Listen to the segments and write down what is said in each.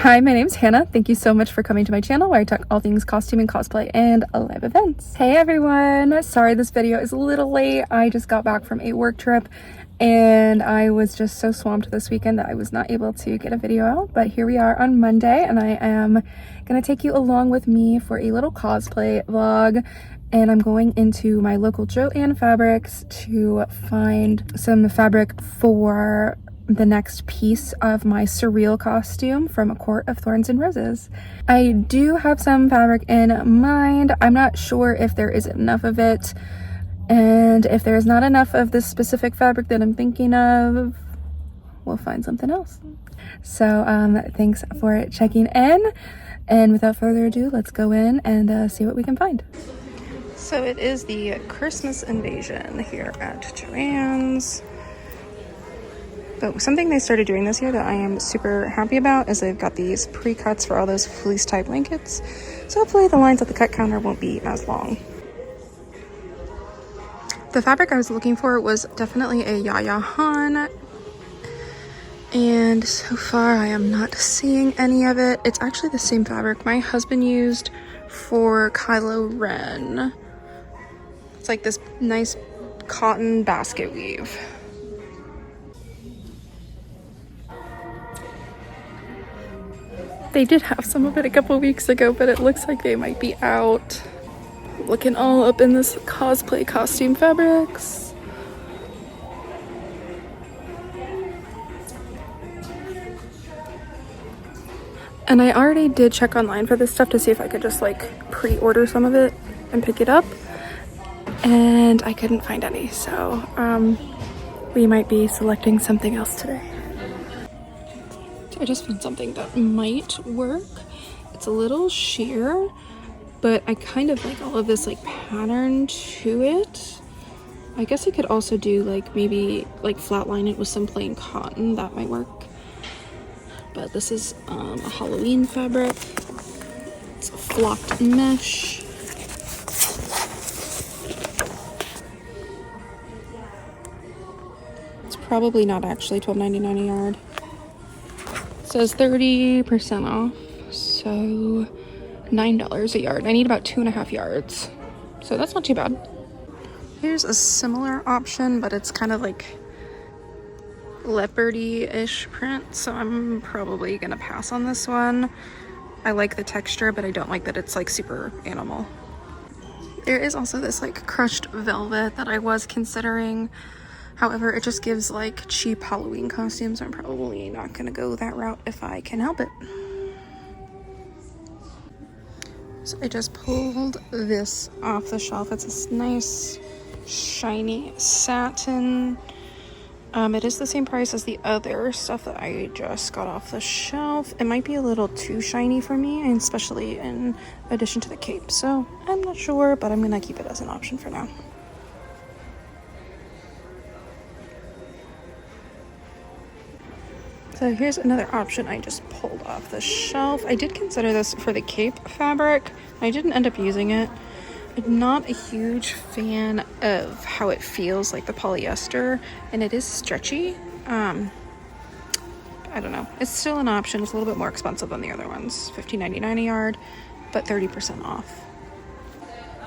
Hi, my name's Hannah. Thank you so much for coming to my channel where I talk all things costume and cosplay and live events. Hey everyone! Sorry this video is a little late. I just got back from a work trip and I was just so swamped this weekend that I was not able to get a video out. But here we are on Monday and I am gonna take you along with me for a little cosplay vlog. And I'm going into my local Joann fabrics to find some fabric for the next piece of my surreal costume from A Court of Thorns and Roses. I do have some fabric in mind. I'm not sure if there is enough of it, and if there's not enough of this specific fabric that I'm thinking of, we'll find something else. So thanks for checking in, and without further ado, let's go in and see what we can find. So it is the Christmas invasion here at Joann's. But something they started doing this year that I am super happy about is they've got these pre-cuts for all those fleece type blankets. So hopefully the lines at the cut counter won't be as long. The fabric I was looking for was definitely a Joann. And so far I am not seeing any of it. It's actually the same fabric my husband used for Kylo Ren. It's like this nice cotton basket weave. They did have some of it a couple weeks ago, but it looks like they might be out. Looking all up in this cosplay costume fabrics. And I already did check online for this stuff to see if I could just like pre-order some of it and pick it up. And I couldn't find any, so we might be selecting something else today. I just found something that might work. It's a little sheer, but I kind of like all of this like pattern to it. I guess I could also do like maybe like flatline it with some plain cotton. That might work. But this is a Halloween fabric. It's a flocked mesh. It's probably not actually $12.99 a yard. Says 30% off, so $9 a yard. I need about 2.5 yards, so that's not too bad. Here's a similar option, but it's kind of like leopardy-ish print, so I'm probably gonna pass on this one. I like the texture, but I don't like that it's like super animal. There is also this like crushed velvet that I was considering. However, it just gives like cheap Halloween costumes. I'm probably not gonna go that route if I can help it. So I just pulled this off the shelf. It's this nice shiny satin. It is the same price as the other stuff that I just got off the shelf. It might be a little too shiny for me, and especially in addition to the cape. So I'm not sure, but I'm gonna keep it as an option for now. So here's another option I just pulled off the shelf. I did consider this for the cape fabric. I didn't end up using it. I'm not a huge fan of how it feels like the polyester, and it is stretchy. I don't know. It's still an option. It's a little bit more expensive than the other ones. $15.99 a yard, but 30% off.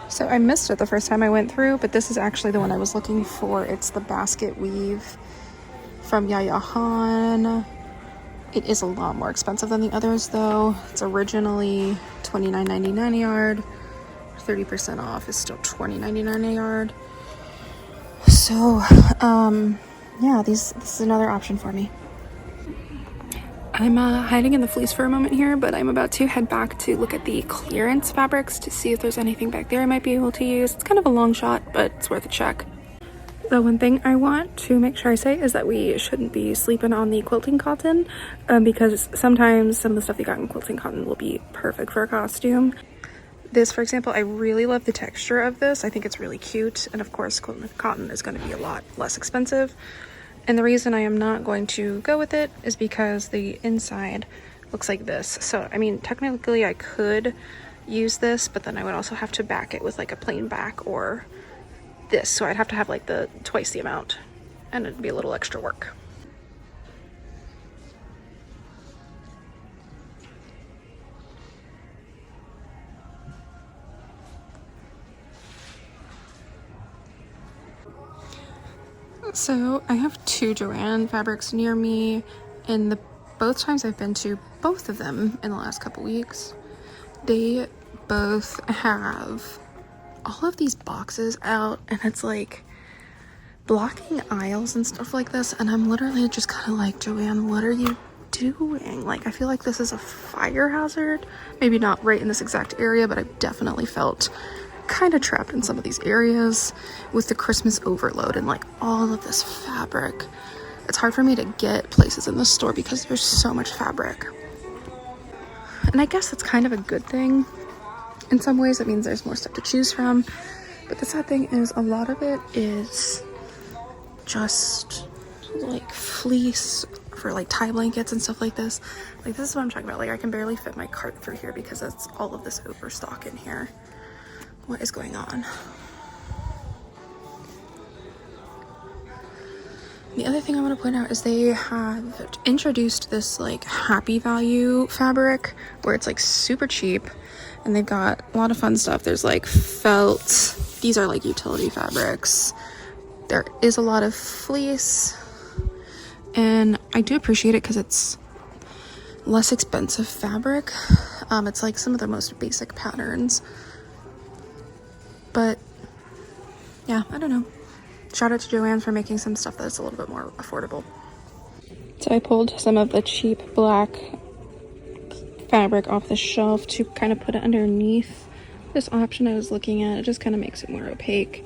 So I missed it the first time I went through, but this is actually the one I was looking for. It's the basket weave from Joann. It is a lot more expensive than the others though. It's originally $29.99 a yard. 30% off is still $20.99 a yard. So, yeah, this is another option for me. I'm hiding in the fleece for a moment here, but I'm about to head back to look at the clearance fabrics to see if there's anything back there I might be able to use. It's kind of a long shot, but it's worth a check. The one thing I want to make sure I say is that we shouldn't be sleeping on the quilting cotton because sometimes some of the stuff you got in quilting cotton will be perfect for a costume. This, for example, I really love the texture of this. I think it's really cute. And of course, quilting cotton is going to be a lot less expensive. And the reason I am not going to go with it is because the inside looks like this. So, I mean, technically I could use this, but then I would also have to back it with like a plain back or this, so I'd have to have like twice the amount, and it'd be a little extra work. So I have two Joann fabrics near me, and both times I've been to both of them in the last couple weeks, they both have all of these boxes out, and it's like blocking aisles and stuff like this, and I'm literally just kind of like, Joann, what are you doing? Like, I feel like this is a fire hazard. Maybe not right in this exact area, but I've definitely felt kind of trapped in some of these areas with the Christmas overload and like all of this fabric. It's hard for me to get places in the store because there's so much fabric, and I guess that's kind of a good thing in some ways. It means there's more stuff to choose from, but the sad thing is a lot of it is just like fleece for like tie blankets and stuff like this. Like, this is what I'm talking about. Like, I can barely fit my cart through here because it's all of this overstock in here. What is going on? The other thing I want to point out is they have introduced this like happy value fabric where it's like super cheap, and they've got a lot of fun stuff. There's like felt, these are like utility fabrics. There is a lot of fleece, and I do appreciate it because it's less expensive fabric. It's like some of the most basic patterns. But yeah, I don't know. Shout out to Joann for making some stuff that's a little bit more affordable. So I pulled some of the cheap black fabric off the shelf to kind of put it underneath this option I was looking at. It just kind of makes it more opaque.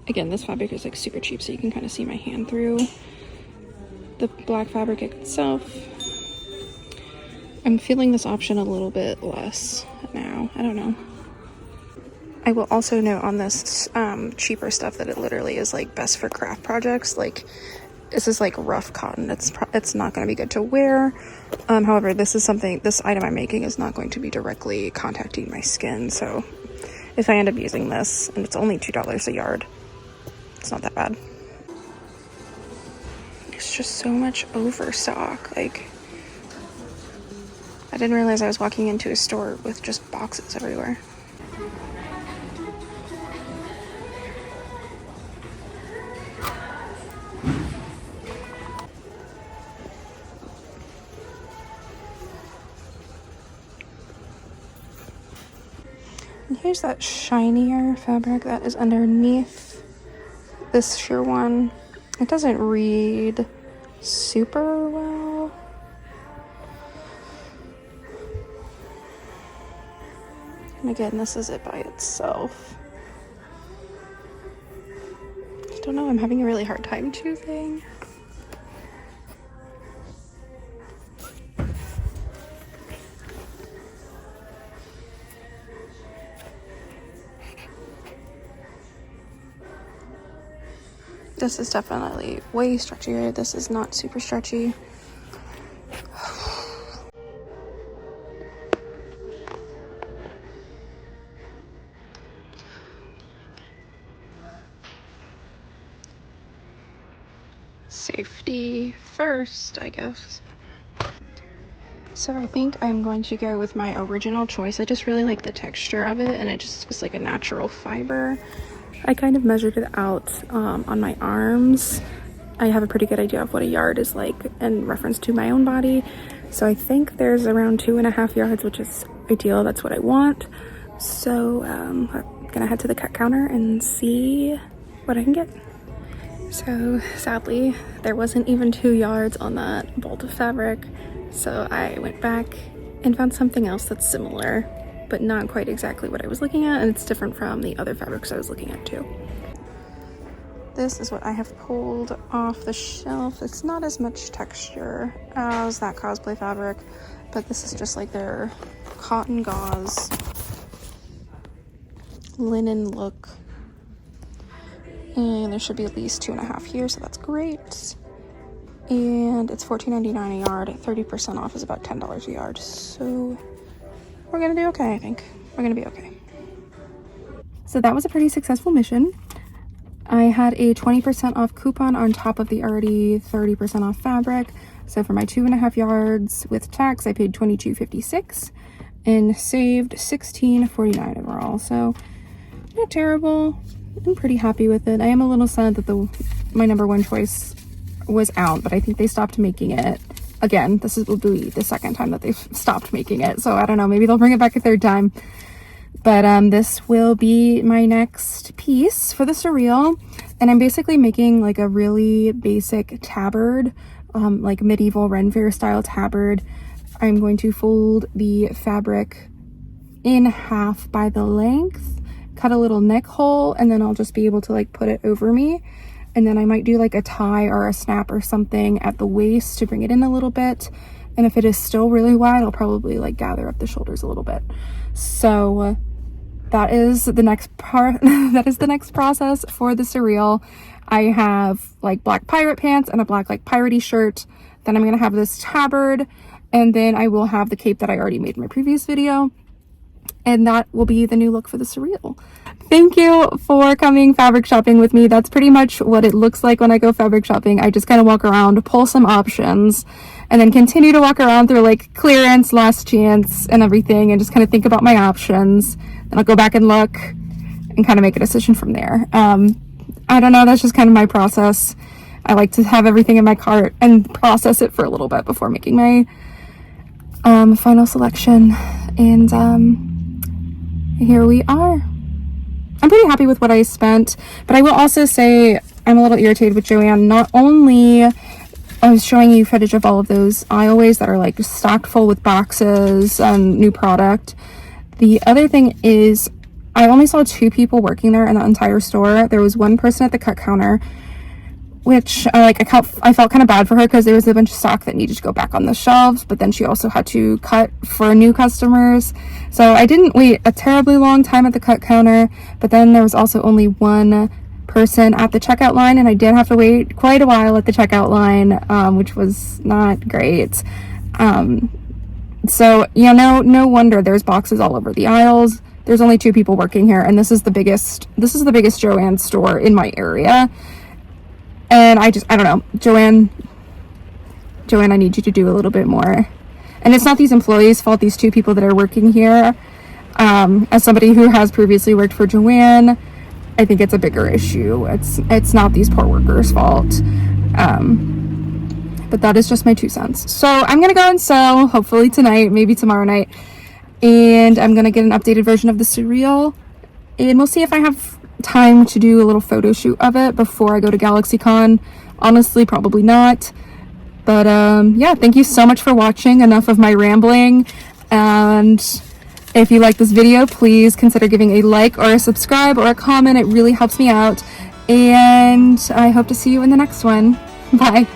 Again, this fabric is like super cheap, so you can kind of see my hand through the black fabric itself. I'm feeling this option a little bit less now. I don't know. I will also note on this cheaper stuff that it literally is like best for craft projects. Like, this is like rough cotton. It's not going to be good to wear. However, this item I'm making is not going to be directly contacting my skin. So if I end up using this, and it's only $2 a yard, it's not that bad. It's just so much overstock. Like, I didn't realize I was walking into a store with just boxes everywhere. And here's that shinier fabric that is underneath this sheer one. It doesn't read super well. And again, this is it by itself. I don't know, I'm having a really hard time choosing. This is definitely way stretchier. This is not super stretchy. Safety first, I guess. So I think I'm going to go with my original choice. I just really like the texture of it, and it just was like a natural fiber. I kind of measured it out on my arms. I have a pretty good idea of what a yard is like in reference to my own body. So I think there's around 2.5 yards, which is ideal. That's what I want. So I'm gonna head to the cut counter and see what I can get. So sadly, there wasn't even 2 yards on that bolt of fabric. So I went back and found something else that's similar, but not quite exactly what I was looking at, and it's different from the other fabrics I was looking at too. This is what I have pulled off the shelf. It's not as much texture as that cosplay fabric, but this is just like their cotton gauze linen look. And there should be at least 2.5 here, so that's great. And it's $14.99 a yard. 30% off is about $10 a yard. So we're gonna do okay, I think. We're gonna be okay. So that was a pretty successful mission. I had a 20% off coupon on top of the already 30% off fabric. So for my 2.5 yards with tax, I paid $22.56 and saved $16.49 overall. So not terrible. I'm pretty happy with it. I am a little sad that the my number one choice was out, but I think they stopped making it. Again, will be the second time that they've stopped making it, so I don't know, maybe they'll bring it back a third time. But this will be my next piece for the surreal, and I'm basically making like a really basic tabard, like medieval Ren Fair style tabard. I'm going to fold the fabric in half by the length, cut a little neck hole, and then I'll just be able to like put it over me. And then I might do like a tie or a snap or something at the waist to bring it in a little bit. And if it is still really wide, I'll probably like gather up the shoulders a little bit. So that is the next part. That is the next process for the surreal. I have like black pirate pants and a black like piratey shirt. Then I'm gonna have this tabard, and then I will have the cape that I already made in my previous video. And that will be the new look for the surreal. Thank you for coming fabric shopping with me. That's pretty much what it looks like when I go fabric shopping. I just kind of walk around, pull some options, and then continue to walk around through like clearance, last chance, and everything, and just kind of think about my options. Then I'll go back and look and kind of make a decision from there. I don't know, that's just kind of my process. I like to have everything in my cart and process it for a little bit before making my final selection. And here we are. I'm pretty happy with what I spent, but I will also say I'm a little irritated with Joann. Not only I was showing you footage of all of those aisleways that are like stocked full with boxes and new product. The other thing is I only saw 2 people working there in the entire store. There was one person at the cut counter, which I felt kind of bad for her because there was a bunch of stock that needed to go back on the shelves, but then she also had to cut for new customers. So I didn't wait a terribly long time at the cut counter, but then there was also only one person at the checkout line, and I did have to wait quite a while at the checkout line, which was not great. So, you know, no wonder there's boxes all over the aisles. There's only 2 people working here, and this is the biggest Joann store in my area. And I don't know, Joann, I need you to do a little bit more. And it's not these employees' fault, these 2 people that are working here. As somebody who has previously worked for Joann, I think it's a bigger issue. It's not these poor workers' fault. But that is just my 2 cents. So I'm gonna go and sew, hopefully tonight, maybe tomorrow night. And I'm gonna get an updated version of the surreal. And we'll see if I have time to do a little photo shoot of it before I go to GalaxyCon. Honestly, probably not. But yeah, thank you so much for watching. Enough of my rambling. And if you like this video, please consider giving a like or a subscribe or a comment. It really helps me out. And I hope to see you in the next one. Bye.